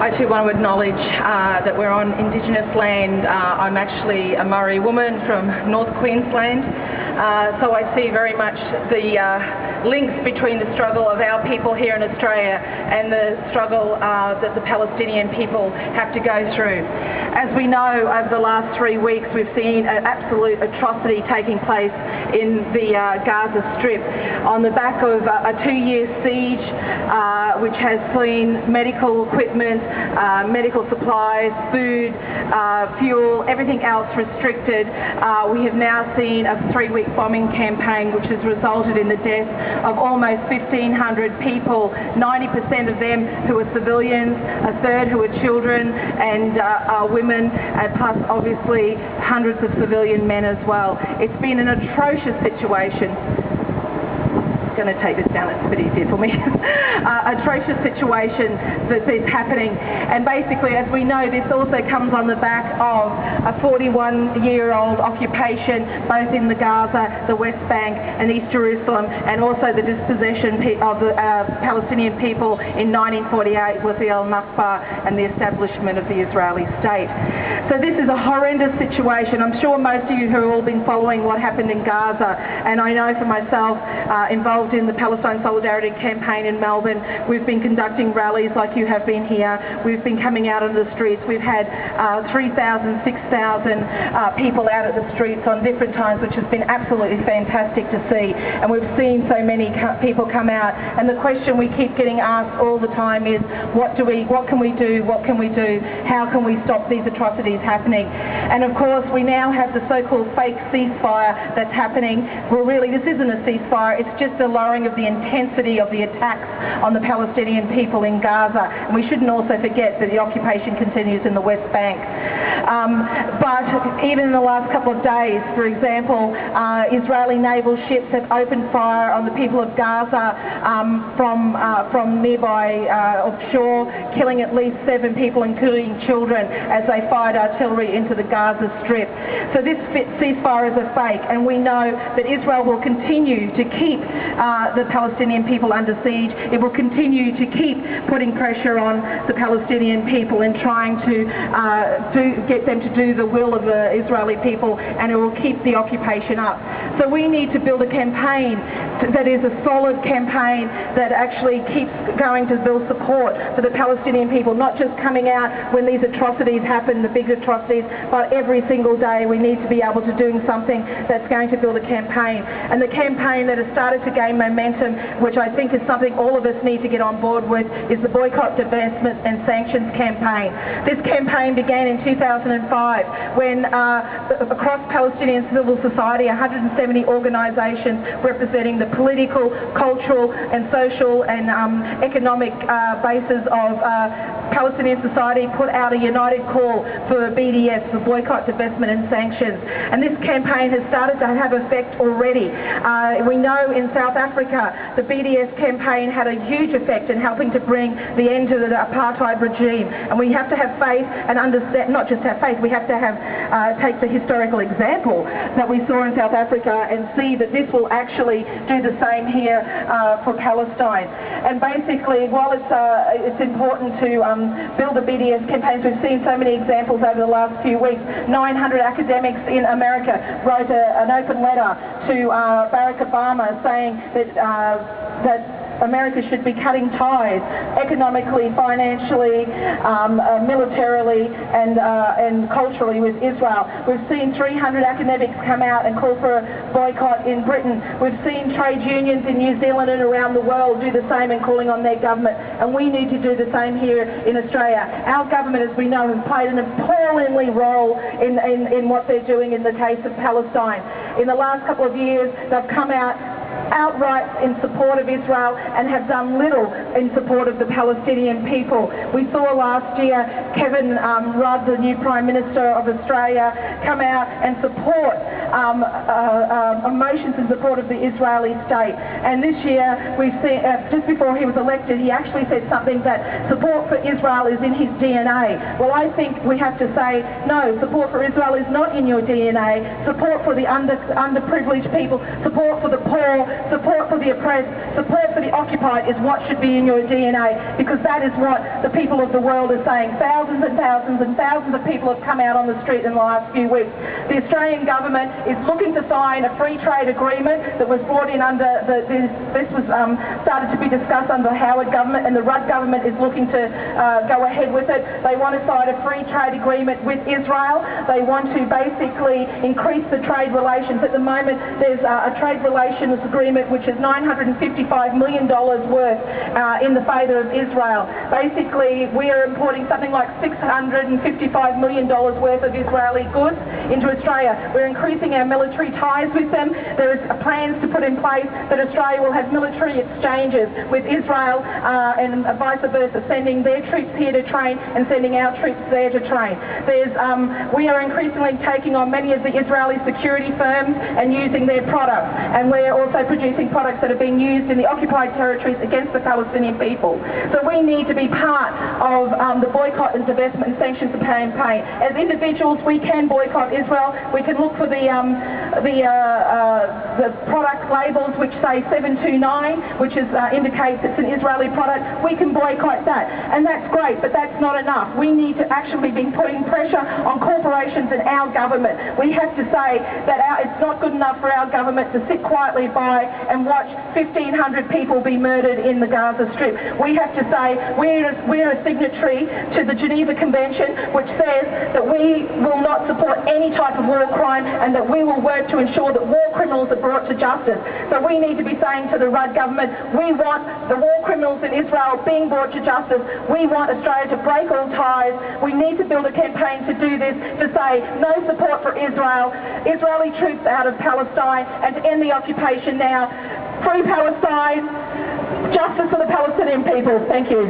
I too want to acknowledge that we're on Indigenous land. I'm actually a Murri woman from North Queensland, so I see very much the links between the struggle of our people here in Australia and the struggle that the Palestinian people have to go through. As we know, over the last 3 weeks we've seen an absolute atrocity taking place in the Gaza Strip on the back of a 2-year siege which has seen medical equipment, medical supplies, food, fuel, everything else restricted. We have now seen a 3-week bombing campaign which has resulted in the death of almost 1,500 people, 90% of them who are civilians, a third who are children and women, plus obviously hundreds of civilian men as well. It's been an atrocious situation. Going to take this down, it's a bit easier for me. Atrocious situation that is happening, and basically, as we know, this also comes on the back of a 41-year-old occupation both in the Gaza, the West Bank and East Jerusalem, and also the dispossession of the Palestinian people in 1948 with the Al-Nakba and the establishment of the Israeli state. So this is a horrendous situation. I'm sure most of you who have all been following what happened in Gaza, and I know for myself, involved in the Palestine Solidarity campaign in Melbourne. We've been conducting rallies like you have been here. We've been coming out on the streets. We've had 3,000, 6,000 people out at the streets on different times, which has been absolutely fantastic to see. And we've seen so many people come out. And the question we keep getting asked all the time is, what can we do? What can we do? How can we stop these atrocities happening? And of course, we now have the so-called fake ceasefire that's happening. Well, really, this isn't a ceasefire. It's just a lowering of the intensity of the attacks on the Palestinian people in Gaza. And we shouldn't also forget that the occupation continues in the West Bank. But even in the last couple of days, for example, Israeli naval ships have opened fire on the people of Gaza from nearby offshore, killing at least 7 people, including children, as they fired artillery into the Gaza Strip. So this ceasefire is a fake, and we know that Israel will continue to keep the Palestinian people under siege. It will continue to keep putting pressure on the Palestinian people and trying to get them to do the will of the Israeli people, and it will keep the occupation up. So we need to build a campaign that is a solid campaign that actually keeps going to build support for the Palestinian people, not just coming out when these atrocities happen, the big atrocities, but every single day we need to be able to do something that's going to build a campaign. And the campaign that has started to gain momentum, which I think is something all of us need to get on board with, is the boycott, divestment and sanctions campaign. This campaign began in 2005 when across Palestinian civil society, 170 organisations representing the political, cultural and social and economic bases of Palestinian society put out a united call for BDS, for boycott, divestment and sanctions. And this campaign has started to have effect already. We know in South Africa the BDS campaign had a huge effect in helping to bring the end to the apartheid regime. And we have to have faith and understand, not just have faith, we have to have take the historical example that we saw in South Africa and see that this will actually do the same here for Palestine. And basically, while it's important to build the BDS campaigns, we've seen so many examples over the last few weeks. 900 academics in America wrote an open letter to Barack Obama saying that America should be cutting ties economically, financially, militarily and culturally with Israel. We've seen 300 academics come out and call for a boycott in Britain. We've seen trade unions in New Zealand and around the world do the same and calling on their government, and we need to do the same here in Australia. Our government, as we know, has played an appallingly role in what they're doing in the case of Palestine. In the last couple of years, they've come out outright in support of Israel and have done little in support of the Palestinian people. We saw last year Kevin Rudd, the new Prime Minister of Australia, come out and support emotions in support of the Israeli state. And this year, we've seen, just before he was elected, he actually said something that support for Israel is in his DNA. Well, I think we have to say, no, support for Israel is not in your DNA. Support for the underprivileged people, support for the poor, support for the oppressed, support for the occupied is what should be in your DNA, because that is what the people of the world are saying. Thousands and thousands and thousands of people have come out on the street in the last few weeks. The Australian government is looking to sign a free trade agreement that was brought in under this was started to be discussed under the Howard government, and the Rudd government is looking to go ahead with it. They want to sign a free trade agreement with Israel. They want to basically increase the trade relations. At the moment, there's a trade relations agreement which is $955 million worth in the favour of Israel. Basically, we are importing something like $655 million worth of Israeli goods into Australia. We're increasing our military ties with them. There is plans to put in place that Australia will have military exchanges with Israel and vice versa, sending their troops here to train and sending our troops there to train. We are increasingly taking on many of the Israeli security firms and using their products, and we're also producing products that are being used in the occupied territories against the Palestinian people. So we need to be part of the boycott and divestment and sanctions campaign. As individuals, we can boycott Israel. We can look for the product labels which say 729, which indicates it's an Israeli product. We can boycott that, and that's great, but that's not enough. We need to actually be putting pressure on corporations and our government. We have to say that it's not good enough for our government to sit quietly by and watch 1,500 people be murdered in the Gaza Strip. We have to say we're a signatory to the Geneva Convention, which says that we will not support any type of war crime, and that we will work to ensure that war criminals are brought to justice. So we need to be saying to the Rudd government, we want the war criminals in Israel being brought to justice. We want Australia to break all ties. We need to build a campaign to do this, to say no support for Israel, Israeli troops out of Palestine, and to end the occupation now. Free Palestine, justice for the Palestinian people. Thank you.